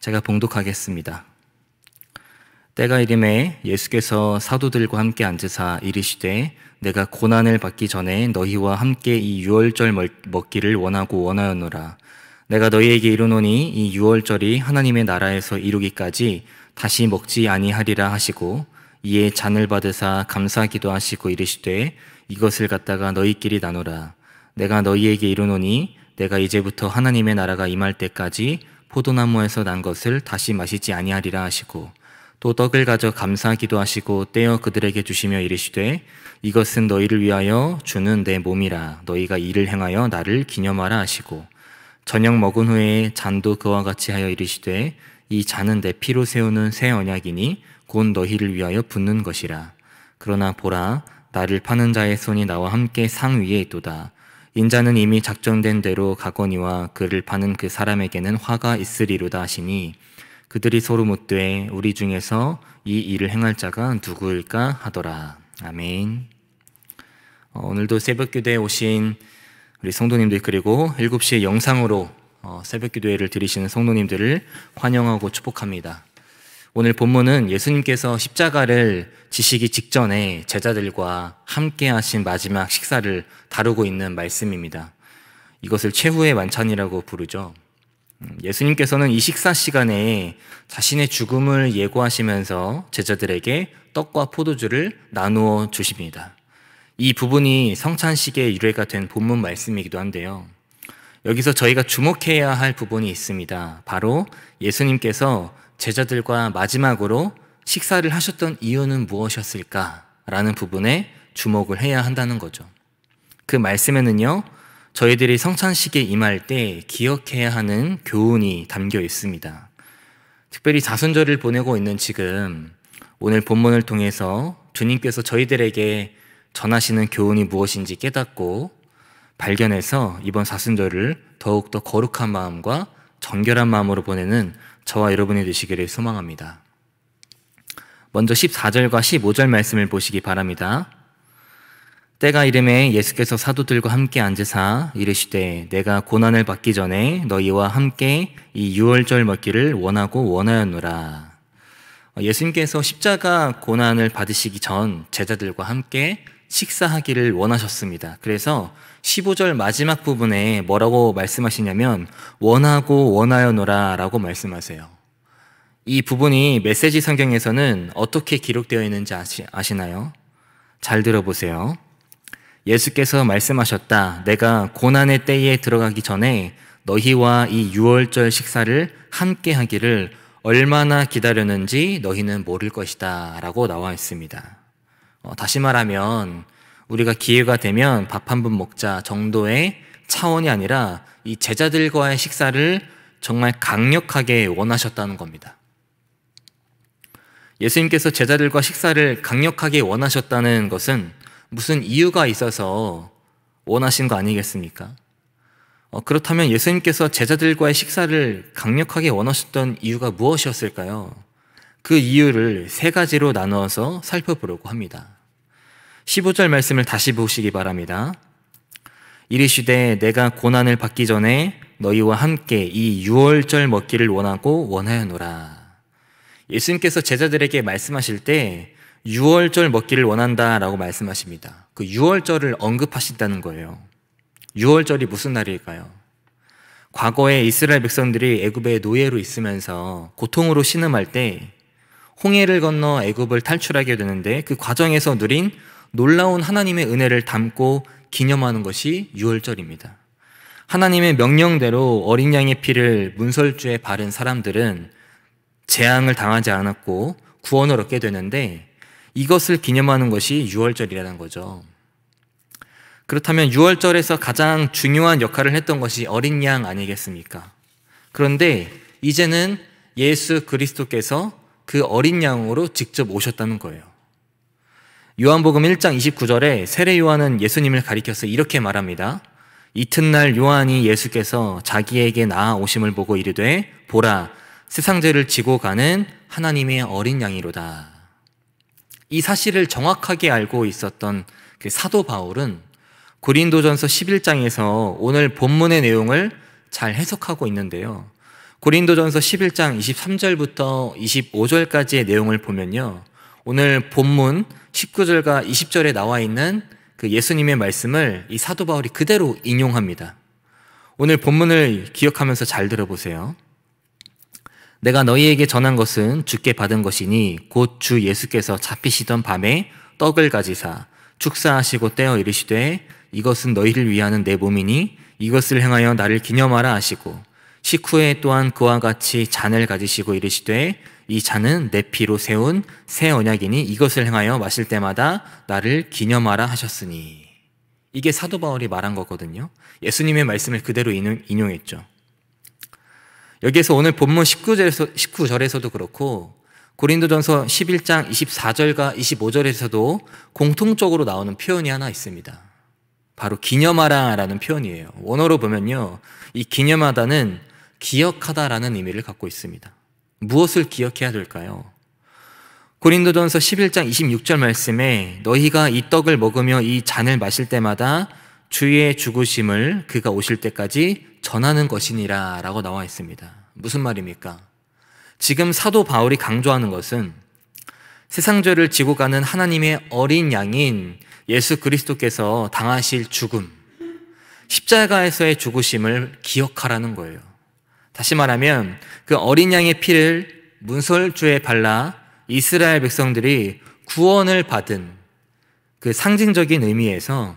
제가 봉독하겠습니다. 때가 이름에 예수께서 사도들과 함께 앉으사 이르시되 내가 고난을 받기 전에 너희와 함께 이 유월절 먹기를 원하였노라. 내가 너희에게 이르노니 이 유월절이 하나님의 나라에서 이루기까지 다시 먹지 아니하리라 하시고 이에 잔을 받으사 감사기도 하시고 이르시되 이것을 갖다가 너희끼리 나누라. 내가 너희에게 이르노니 내가 이제부터 하나님의 나라가 임할 때까지 포도나무에서 난 것을 다시 마시지 아니하리라 하시고 또 떡을 가져 감사기도 하시고 떼어 그들에게 주시며 이르시되 이것은 너희를 위하여 주는 내 몸이라. 너희가 이를 행하여 나를 기념하라 하시고 저녁 먹은 후에 잔도 그와 같이 하여 이르시되 이 잔은 내 피로 세우는 새 언약이니 곧 너희를 위하여 붓는 것이라. 그러나 보라, 나를 파는 자의 손이 나와 함께 상 위에 있도다. 인자는 이미 작정된 대로 가거니와 그를 파는 그 사람에게는 화가 있으리로다 하시니 그들이 서로 묻되 우리 중에서 이 일을 행할 자가 누구일까 하더라. 아멘. 오늘도 새벽기도에 오신 우리 성도님들 그리고 7시에 영상으로 새벽기도회를 드리시는 성도님들을 환영하고 축복합니다. 오늘 본문은 예수님께서 십자가를 지시기 직전에 제자들과 함께 하신 마지막 식사를 다루고 있는 말씀입니다. 이것을 최후의 만찬이라고 부르죠. 예수님께서는 이 식사 시간에 자신의 죽음을 예고하시면서 제자들에게 떡과 포도주를 나누어 주십니다. 이 부분이 성찬식의 유래가 된 본문 말씀이기도 한데요. 여기서 저희가 주목해야 할 부분이 있습니다. 바로 예수님께서 제자들과 마지막으로 식사를 하셨던 이유는 무엇이었을까라는 부분에 주목을 해야 한다는 거죠. 그 말씀에는요, 저희들이 성찬식에 임할 때 기억해야 하는 교훈이 담겨 있습니다. 특별히 자순절을 보내고 있는 지금 오늘 본문을 통해서 주님께서 저희들에게 전하시는 교훈이 무엇인지 깨닫고 발견해서 이번 자순절을 더욱더 거룩한 마음과 정결한 마음으로 보내는 저와 여러분이 되시기를 소망합니다. 먼저 14절과 15절 말씀을 보시기 바랍니다. 때가 이름에 예수께서 사도들과 함께 앉으사 이르시되 내가 고난을 받기 전에 너희와 함께 이 유월절 먹기를 원하였노라. 예수님께서 십자가 고난을 받으시기 전 제자들과 함께 식사하기를 원하셨습니다. 그래서 15절 마지막 부분에 뭐라고 말씀하시냐면 원하여노라 라고 말씀하세요. 이 부분이 메시지 성경에서는 어떻게 기록되어 있는지 아시나요? 잘 들어보세요. 예수께서 말씀하셨다. 내가 고난의 때에 들어가기 전에 너희와 이 유월절 식사를 함께 하기를 얼마나 기다렸는지 너희는 모를 것이다 라고 나와 있습니다. 다시 말하면 우리가 기회가 되면 밥 한 번 먹자 정도의 차원이 아니라 이 제자들과의 식사를 정말 강력하게 원하셨다는 겁니다. 예수님께서 제자들과 식사를 강력하게 원하셨다는 것은 무슨 이유가 있어서 원하신 거 아니겠습니까? 그렇다면 예수님께서 제자들과의 식사를 강력하게 원하셨던 이유가 무엇이었을까요? 그 이유를 세 가지로 나누어서 살펴보려고 합니다. 15절 말씀을 다시 보시기 바랍니다. 이르시되 내가 고난을 받기 전에 너희와 함께 이 유월절 먹기를 원하여노라. 예수님께서 제자들에게 말씀하실 때 유월절 먹기를 원한다라고 말씀하십니다. 그 유월절을 언급하신다는 거예요. 유월절이 무슨 날일까요? 과거에 이스라엘 백성들이 애굽의 노예로 있으면서 고통으로 신음할 때 홍해를 건너 애굽을 탈출하게 되는데 그 과정에서 누린 놀라운 하나님의 은혜를 담고 기념하는 것이 유월절입니다. 하나님의 명령대로 어린 양의 피를 문설주에 바른 사람들은 재앙을 당하지 않았고 구원을 얻게 되는데 이것을 기념하는 것이 유월절이라는 거죠. 그렇다면 유월절에서 가장 중요한 역할을 했던 것이 어린 양 아니겠습니까? 그런데 이제는 예수 그리스도께서 그 어린 양으로 직접 오셨다는 거예요. 요한복음 1장 29절에 세례 요한은 예수님을 가리켜서 이렇게 말합니다. 이튿날 요한이 예수께서 자기에게 나아오심을 보고 이르되 보라, 세상 죄를 지고 가는 하나님의 어린 양이로다. 이 사실을 정확하게 알고 있었던 그 사도 바울은 고린도전서 11장에서 오늘 본문의 내용을 잘 해석하고 있는데요. 고린도전서 11장 23절부터 25절까지의 내용을 보면요, 오늘 본문 19절과 20절에 나와 있는 그 예수님의 말씀을 이 사도 바울이 그대로 인용합니다. 오늘 본문을 기억하면서 잘 들어보세요. 내가 너희에게 전한 것은 주께 받은 것이니 곧 주 예수께서 잡히시던 밤에 떡을 가지사 축사하시고 떼어 이르시되 이것은 너희를 위하는 내 몸이니 이것을 행하여 나를 기념하라 하시고 식후에 또한 그와 같이 잔을 가지시고 이르시되 이 잔은 내 피로 세운 새 언약이니 이것을 행하여 마실 때마다 나를 기념하라 하셨으니. 이게 사도 바울이 말한 거거든요. 예수님의 말씀을 그대로 인용했죠. 여기에서 오늘 본문 19절에서도 그렇고 고린도전서 11장 24절과 25절에서도 공통적으로 나오는 표현이 하나 있습니다. 바로 기념하라 라는 표현이에요. 원어로 보면요, 이 기념하다는 기억하다라는 의미를 갖고 있습니다. 무엇을 기억해야 될까요? 고린도전서 11장 26절 말씀에 너희가 이 떡을 먹으며 이 잔을 마실 때마다 주의 죽으심을 그가 오실 때까지 전하는 것이니라 라고 나와 있습니다. 무슨 말입니까? 지금 사도 바울이 강조하는 것은 세상죄를 지고 가는 하나님의 어린 양인 예수 그리스도께서 당하실 죽음, 십자가에서의 죽으심을 기억하라는 거예요. 다시 말하면 그 어린 양의 피를 문설주에 발라 이스라엘 백성들이 구원을 받은 그 상징적인 의미에서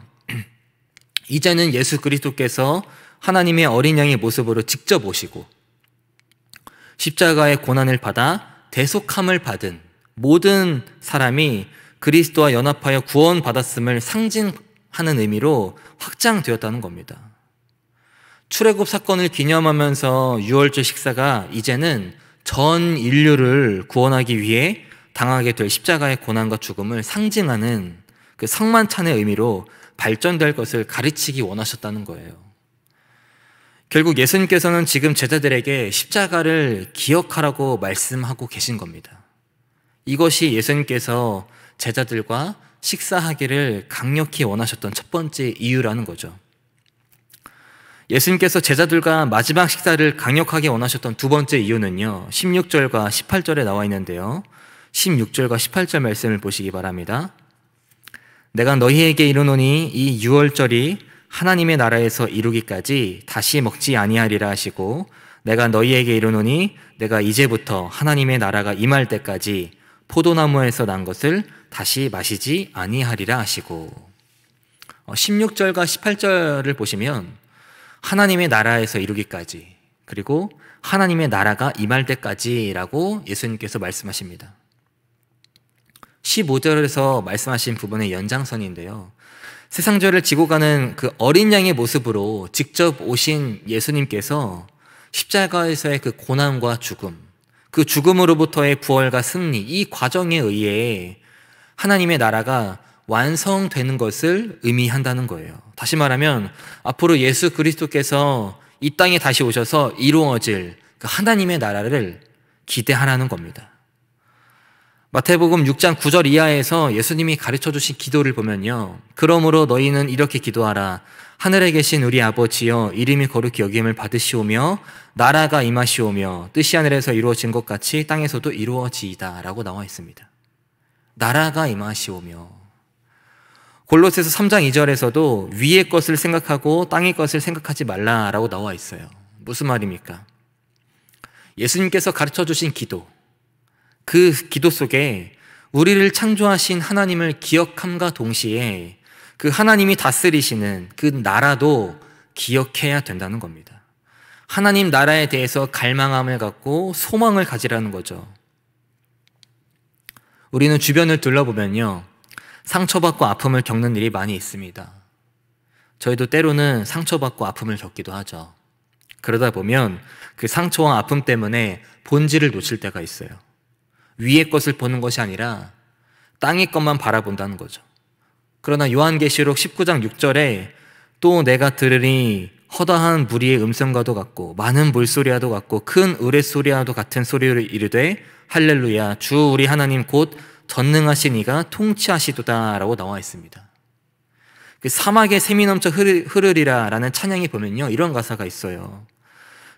이제는 예수 그리스도께서 하나님의 어린 양의 모습으로 직접 오시고 십자가의 고난을 받아 대속함을 받은 모든 사람이 그리스도와 연합하여 구원받았음을 상징하는 의미로 확장되었다는 겁니다. 출애굽 사건을 기념하면서 유월절 식사가 이제는 전 인류를 구원하기 위해 당하게 될 십자가의 고난과 죽음을 상징하는 그 상만찬의 의미로 발전될 것을 가르치기 원하셨다는 거예요. 결국 예수님께서는 지금 제자들에게 십자가를 기억하라고 말씀하고 계신 겁니다. 이것이 예수님께서 제자들과 식사하기를 강력히 원하셨던 첫 번째 이유라는 거죠. 예수님께서 제자들과 마지막 식사를 강력하게 원하셨던 두 번째 이유는요, 16절과 18절에 나와 있는데요, 16절과 18절 말씀을 보시기 바랍니다. 내가 너희에게 이르노니 이 유월절이 하나님의 나라에서 이루기까지 다시 먹지 아니하리라 하시고 내가 너희에게 이르노니 내가 이제부터 하나님의 나라가 임할 때까지 포도나무에서 난 것을 다시 마시지 아니하리라 하시고, 16절과 18절을 보시면 하나님의 나라에서 이루기까지, 그리고 하나님의 나라가 임할 때까지라고 예수님께서 말씀하십니다. 15절에서 말씀하신 부분의 연장선인데요, 세상죄를 지고 가는 그 어린 양의 모습으로 직접 오신 예수님께서 십자가에서의 그 고난과 죽음, 그 죽음으로부터의 부활과 승리, 이 과정에 의해 하나님의 나라가 완성되는 것을 의미한다는 거예요. 다시 말하면 앞으로 예수 그리스도께서 이 땅에 다시 오셔서 이루어질 그 하나님의 나라를 기대하라는 겁니다. 마태복음 6장 9절 이하에서 예수님이 가르쳐 주신 기도를 보면요, 그러므로 너희는 이렇게 기도하라. 하늘에 계신 우리 아버지여, 이름이 거룩히 여김을 받으시오며 나라가 임하시오며 뜻이 하늘에서 이루어진 것 같이 땅에서도 이루어지이다 라고 나와 있습니다. 나라가 임하시오며. 골로새서 3장 2절에서도 위의 것을 생각하고 땅의 것을 생각하지 말라라고 나와 있어요. 무슨 말입니까? 예수님께서 가르쳐 주신 기도, 그 기도 속에 우리를 창조하신 하나님을 기억함과 동시에 그 하나님이 다스리시는 그 나라도 기억해야 된다는 겁니다. 하나님 나라에 대해서 갈망함을 갖고 소망을 가지라는 거죠. 우리는 주변을 둘러보면요, 상처받고 아픔을 겪는 일이 많이 있습니다. 저희도 때로는 상처받고 아픔을 겪기도 하죠. 그러다 보면 그 상처와 아픔 때문에 본질을 놓칠 때가 있어요. 위의 것을 보는 것이 아니라 땅의 것만 바라본다는 거죠. 그러나 요한계시록 19장 6절에 또 내가 들으니 허다한 무리의 음성과도 같고 많은 물소리와도 같고 큰 우레소리와도 같은 소리를 이르되 할렐루야 주 우리 하나님 곧 전능하신 이가 통치하시도다 라고 나와 있습니다. 그 사막에 샘이 넘쳐 흐르리라 라는 찬양이 보면요, 이런 가사가 있어요.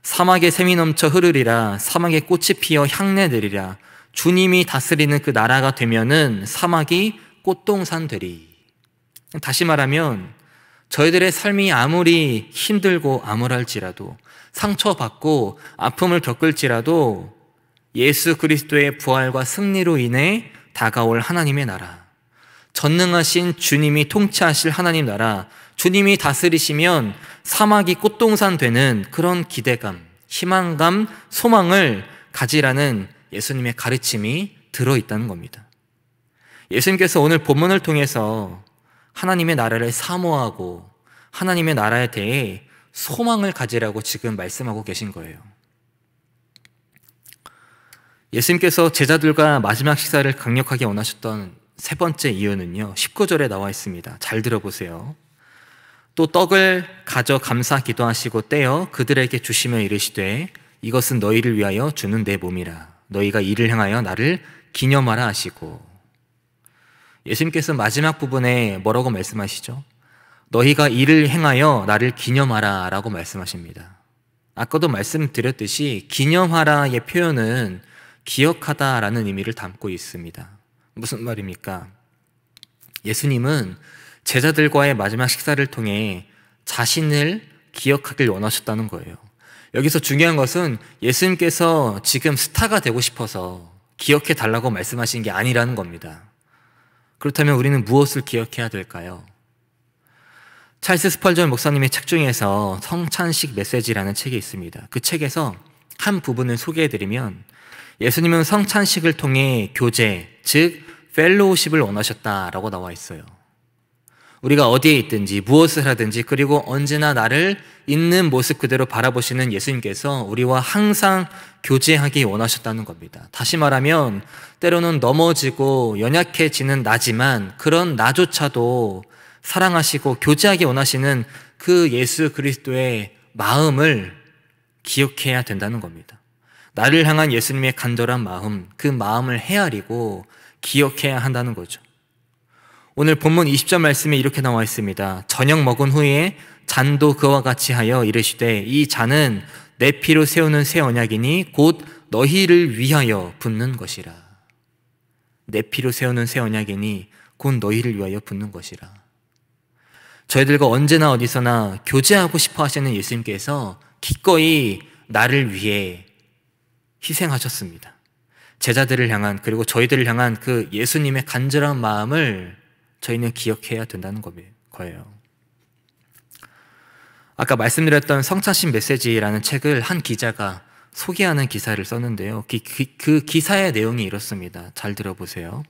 사막에 샘이 넘쳐 흐르리라. 사막에 꽃이 피어 향내 내리라. 주님이 다스리는 그 나라가 되면은 사막이 꽃동산 되리. 다시 말하면 저희들의 삶이 아무리 힘들고 암울할지라도, 상처받고 아픔을 겪을지라도 예수 그리스도의 부활과 승리로 인해 다가올 하나님의 나라, 전능하신 주님이 통치하실 하나님 나라, 주님이 다스리시면 사막이 꽃동산 되는 그런 기대감, 희망감, 소망을 가지라는 예수님의 가르침이 들어있다는 겁니다. 예수님께서 오늘 본문을 통해서 하나님의 나라를 사모하고 하나님의 나라에 대해 소망을 가지라고 지금 말씀하고 계신 거예요. 예수님께서 제자들과 마지막 식사를 강력하게 원하셨던 세 번째 이유는요, 19절에 나와 있습니다. 잘 들어보세요. 또 떡을 가져 감사 기도하시고 떼어 그들에게 주시며 이르시되 이것은 너희를 위하여 주는 내 몸이라. 너희가 이를 행하여 나를 기념하라 하시고. 예수님께서 마지막 부분에 뭐라고 말씀하시죠? 너희가 이를 행하여 나를 기념하라 라고 말씀하십니다. 아까도 말씀드렸듯이 기념하라의 표현은 기억하다 라는 의미를 담고 있습니다. 무슨 말입니까? 예수님은 제자들과의 마지막 식사를 통해 자신을 기억하길 원하셨다는 거예요. 여기서 중요한 것은 예수님께서 지금 스타가 되고 싶어서 기억해 달라고 말씀하신 게 아니라는 겁니다. 그렇다면 우리는 무엇을 기억해야 될까요? 찰스 스펄전 목사님의 책 중에서 성찬식 메시지라는 책이 있습니다. 그 책에서 한 부분을 소개해드리면, 예수님은 성찬식을 통해 교제, 즉 펠로우십을 원하셨다라고 나와 있어요. 우리가 어디에 있든지 무엇을 하든지, 그리고 언제나 나를 있는 모습 그대로 바라보시는 예수님께서 우리와 항상 교제하기 원하셨다는 겁니다. 다시 말하면 때로는 넘어지고 연약해지는 나지만 그런 나조차도 사랑하시고 교제하기 원하시는 그 예수 그리스도의 마음을 기억해야 된다는 겁니다. 나를 향한 예수님의 간절한 마음, 그 마음을 헤아리고 기억해야 한다는 거죠. 오늘 본문 20절 말씀에 이렇게 나와 있습니다. 저녁 먹은 후에 잔도 그와 같이 하여 이르시되 이 잔은 내 피로 세우는 새 언약이니 곧 너희를 위하여 붓는 것이라. 내 피로 세우는 새 언약이니 곧 너희를 위하여 붓는 것이라. 저희들과 언제나 어디서나 교제하고 싶어 하시는 예수님께서 기꺼이 나를 위해 희생하셨습니다. 제자들을 향한, 그리고 저희들을 향한 그 예수님의 간절한 마음을 저희는 기억해야 된다는 거예요. 아까 말씀드렸던 성찬식 메시지라는 책을 한 기자가 소개하는 기사를 썼는데요. 그 기사의 내용이 이렇습니다. 잘 들어보세요.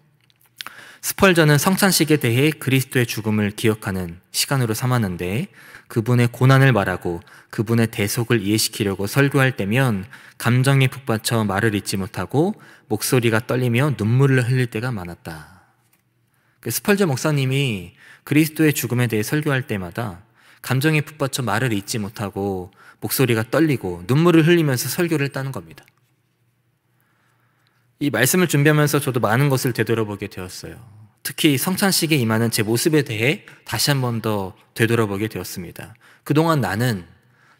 스펄전은 성찬식에 대해 그리스도의 죽음을 기억하는 시간으로 삼았는데, 그분의 고난을 말하고 그분의 대속을 이해시키려고 설교할 때면 감정에 북받쳐 말을 잇지 못하고 목소리가 떨리며 눈물을 흘릴 때가 많았다. 스펄전 목사님이 그리스도의 죽음에 대해 설교할 때마다 감정에 북받쳐 말을 잇지 못하고 목소리가 떨리고 눈물을 흘리면서 설교를 했다는 겁니다. 이 말씀을 준비하면서 저도 많은 것을 되돌아보게 되었어요. 특히 성찬식에 임하는 제 모습에 대해 다시 한 번 더 되돌아보게 되었습니다. 그동안 나는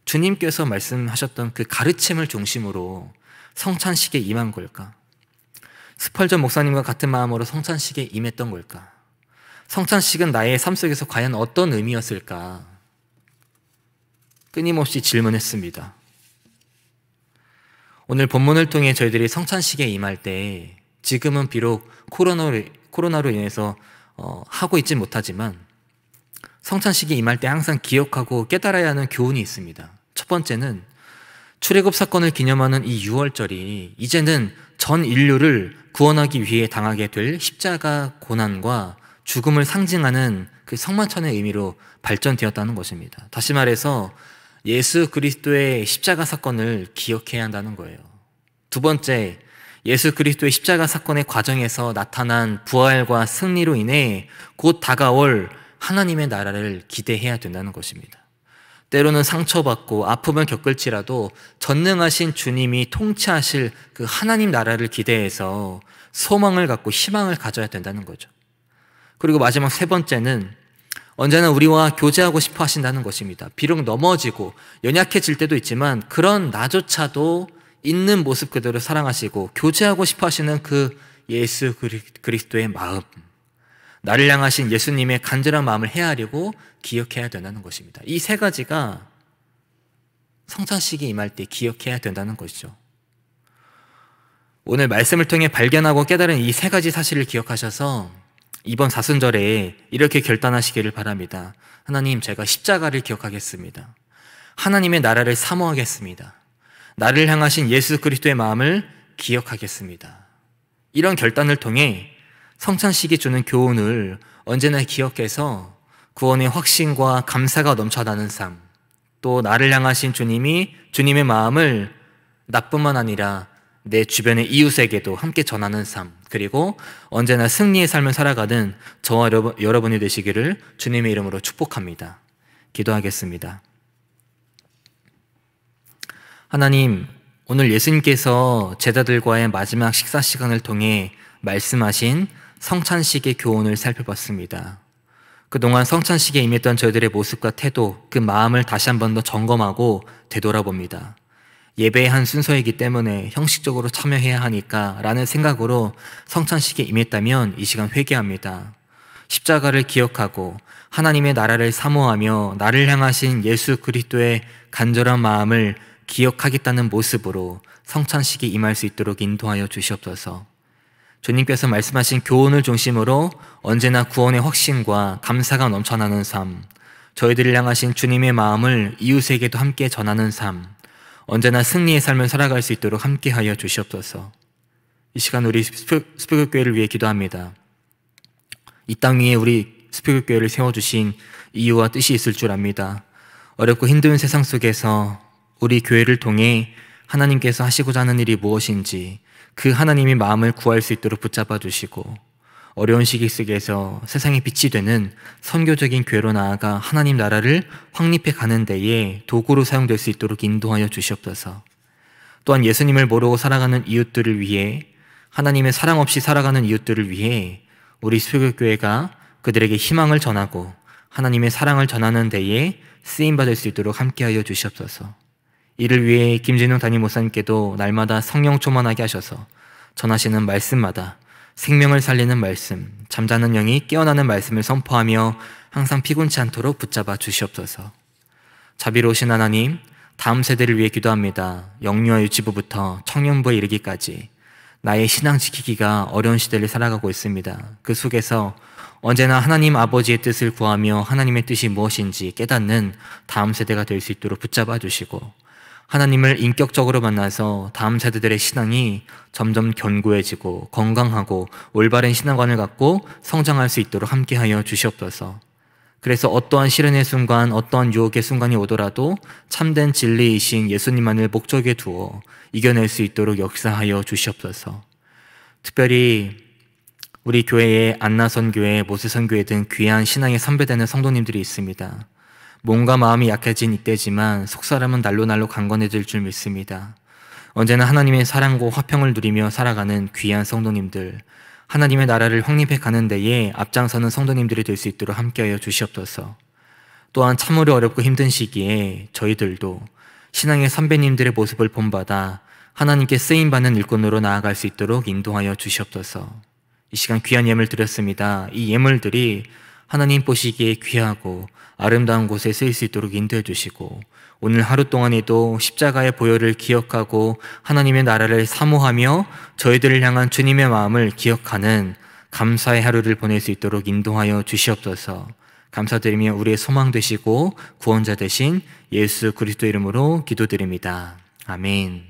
주님께서 말씀하셨던 그 가르침을 중심으로 성찬식에 임한 걸까? 스펄전 목사님과 같은 마음으로 성찬식에 임했던 걸까? 성찬식은 나의 삶 속에서 과연 어떤 의미였을까? 끊임없이 질문했습니다. 오늘 본문을 통해 저희들이 성찬식에 임할 때, 지금은 비록 코로나로 인해서 하고 있지 못하지만 성찬식에 임할 때 항상 기억하고 깨달아야 하는 교훈이 있습니다. 첫 번째는 출애굽 사건을 기념하는 이 6월절이 이제는 전 인류를 구원하기 위해 당하게 될 십자가 고난과 죽음을 상징하는 그 성만찬의 의미로 발전되었다는 것입니다. 다시 말해서 예수 그리스도의 십자가 사건을 기억해야 한다는 거예요. 두 번째, 예수 그리스도의 십자가 사건의 과정에서 나타난 부활과 승리로 인해 곧 다가올 하나님의 나라를 기대해야 된다는 것입니다. 때로는 상처받고 아픔을 겪을지라도 전능하신 주님이 통치하실 그 하나님 나라를 기대해서 소망을 갖고 희망을 가져야 된다는 거죠. 그리고 마지막 세 번째는 언제나 우리와 교제하고 싶어 하신다는 것입니다. 비록 넘어지고 연약해질 때도 있지만 그런 나조차도 있는 모습 그대로 사랑하시고 교제하고 싶어 하시는 그 예수 그리스도의 마음, 나를 향하신 예수님의 간절한 마음을 헤아리고 기억해야 된다는 것입니다. 이 세 가지가 성찬식이 임할 때 기억해야 된다는 것이죠. 오늘 말씀을 통해 발견하고 깨달은 이 세 가지 사실을 기억하셔서 이번 사순절에 이렇게 결단하시기를 바랍니다. 하나님, 제가 십자가를 기억하겠습니다. 하나님의 나라를 사모하겠습니다. 나를 향하신 예수 그리스도의 마음을 기억하겠습니다. 이런 결단을 통해 성찬식이 주는 교훈을 언제나 기억해서 구원의 확신과 감사가 넘쳐나는 삶, 또 나를 향하신 주님의 마음을 나뿐만 아니라 내 주변의 이웃에게도 함께 전하는 삶, 그리고 언제나 승리의 삶을 살아가는 저와 여러분이 되시기를 주님의 이름으로 축복합니다. 기도하겠습니다. 하나님, 오늘 예수님께서 제자들과의 마지막 식사 시간을 통해 말씀하신 성찬식의 교훈을 살펴봤습니다. 그동안 성찬식에 임했던 저희들의 모습과 태도, 그 마음을 다시 한 번 더 점검하고 되돌아봅니다. 예배의 한 순서이기 때문에 형식적으로 참여해야 하니까 라는 생각으로 성찬식에 임했다면 이 시간 회개합니다. 십자가를 기억하고 하나님의 나라를 사모하며 나를 향하신 예수 그리스도의 간절한 마음을 기억하겠다는 모습으로 성찬식에 임할 수 있도록 인도하여 주시옵소서. 주님께서 말씀하신 교훈을 중심으로 언제나 구원의 확신과 감사가 넘쳐나는 삶, 저희들을 향하신 주님의 마음을 이웃에게도 함께 전하는 삶, 언제나 승리의 삶을 살아갈 수 있도록 함께하여 주시옵소서. 이 시간 우리 스피그교회를 위해 기도합니다. 이 땅 위에 우리 스피그교회를 세워주신 이유와 뜻이 있을 줄 압니다. 어렵고 힘든 세상 속에서 우리 교회를 통해 하나님께서 하시고자 하는 일이 무엇인지 그 하나님의 마음을 구할 수 있도록 붙잡아 주시고 어려운 시기 속에서 세상의 빛이 되는 선교적인 교회로 나아가 하나님 나라를 확립해 가는 데에 도구로 사용될 수 있도록 인도하여 주시옵소서. 또한 예수님을 모르고 살아가는 이웃들을 위해, 하나님의 사랑 없이 살아가는 이웃들을 위해 우리 수교교회가 그들에게 희망을 전하고 하나님의 사랑을 전하는 데에 쓰임받을 수 있도록 함께하여 주시옵소서. 이를 위해 김진웅 담임 목사님께도 날마다 성령 충만하게 하셔서 전하시는 말씀마다 생명을 살리는 말씀, 잠자는 영이 깨어나는 말씀을 선포하며 항상 피곤치 않도록 붙잡아 주시옵소서. 자비로우신 하나님, 다음 세대를 위해 기도합니다. 영유아 유치부부터 청년부에 이르기까지 나의 신앙 지키기가 어려운 시대를 살아가고 있습니다. 그 속에서 언제나 하나님 아버지의 뜻을 구하며 하나님의 뜻이 무엇인지 깨닫는 다음 세대가 될 수 있도록 붙잡아 주시고 하나님을 인격적으로 만나서 다음 세대들의 신앙이 점점 견고해지고 건강하고 올바른 신앙관을 갖고 성장할 수 있도록 함께하여 주시옵소서. 그래서 어떠한 시련의 순간, 어떠한 유혹의 순간이 오더라도 참된 진리이신 예수님만을 목적에 두어 이겨낼 수 있도록 역사하여 주시옵소서. 특별히 우리 교회에 안나선교회, 모세선교회 등 귀한 신앙에 선배되는 성도님들이 있습니다. 몸과 마음이 약해진 이때지만 속사람은 날로 강건해질 줄 믿습니다. 언제나 하나님의 사랑과 화평을 누리며 살아가는 귀한 성도님들, 하나님의 나라를 확립해 가는 데에 앞장서는 성도님들이 될 수 있도록 함께하여 주시옵소서. 또한 참으로 어렵고 힘든 시기에 저희들도 신앙의 선배님들의 모습을 본받아 하나님께 쓰임받는 일꾼으로 나아갈 수 있도록 인도하여 주시옵소서. 이 시간 귀한 예물 드렸습니다. 이 예물들이 하나님 보시기에 귀하고 아름다운 곳에 쓰일 수 있도록 인도해 주시고 오늘 하루 동안에도 십자가의 보혈을 기억하고 하나님의 나라를 사모하며 저희들을 향한 주님의 마음을 기억하는 감사의 하루를 보낼 수 있도록 인도하여 주시옵소서. 감사드리며 우리의 소망 되시고 구원자 되신 예수 그리스도 이름으로 기도드립니다. 아멘.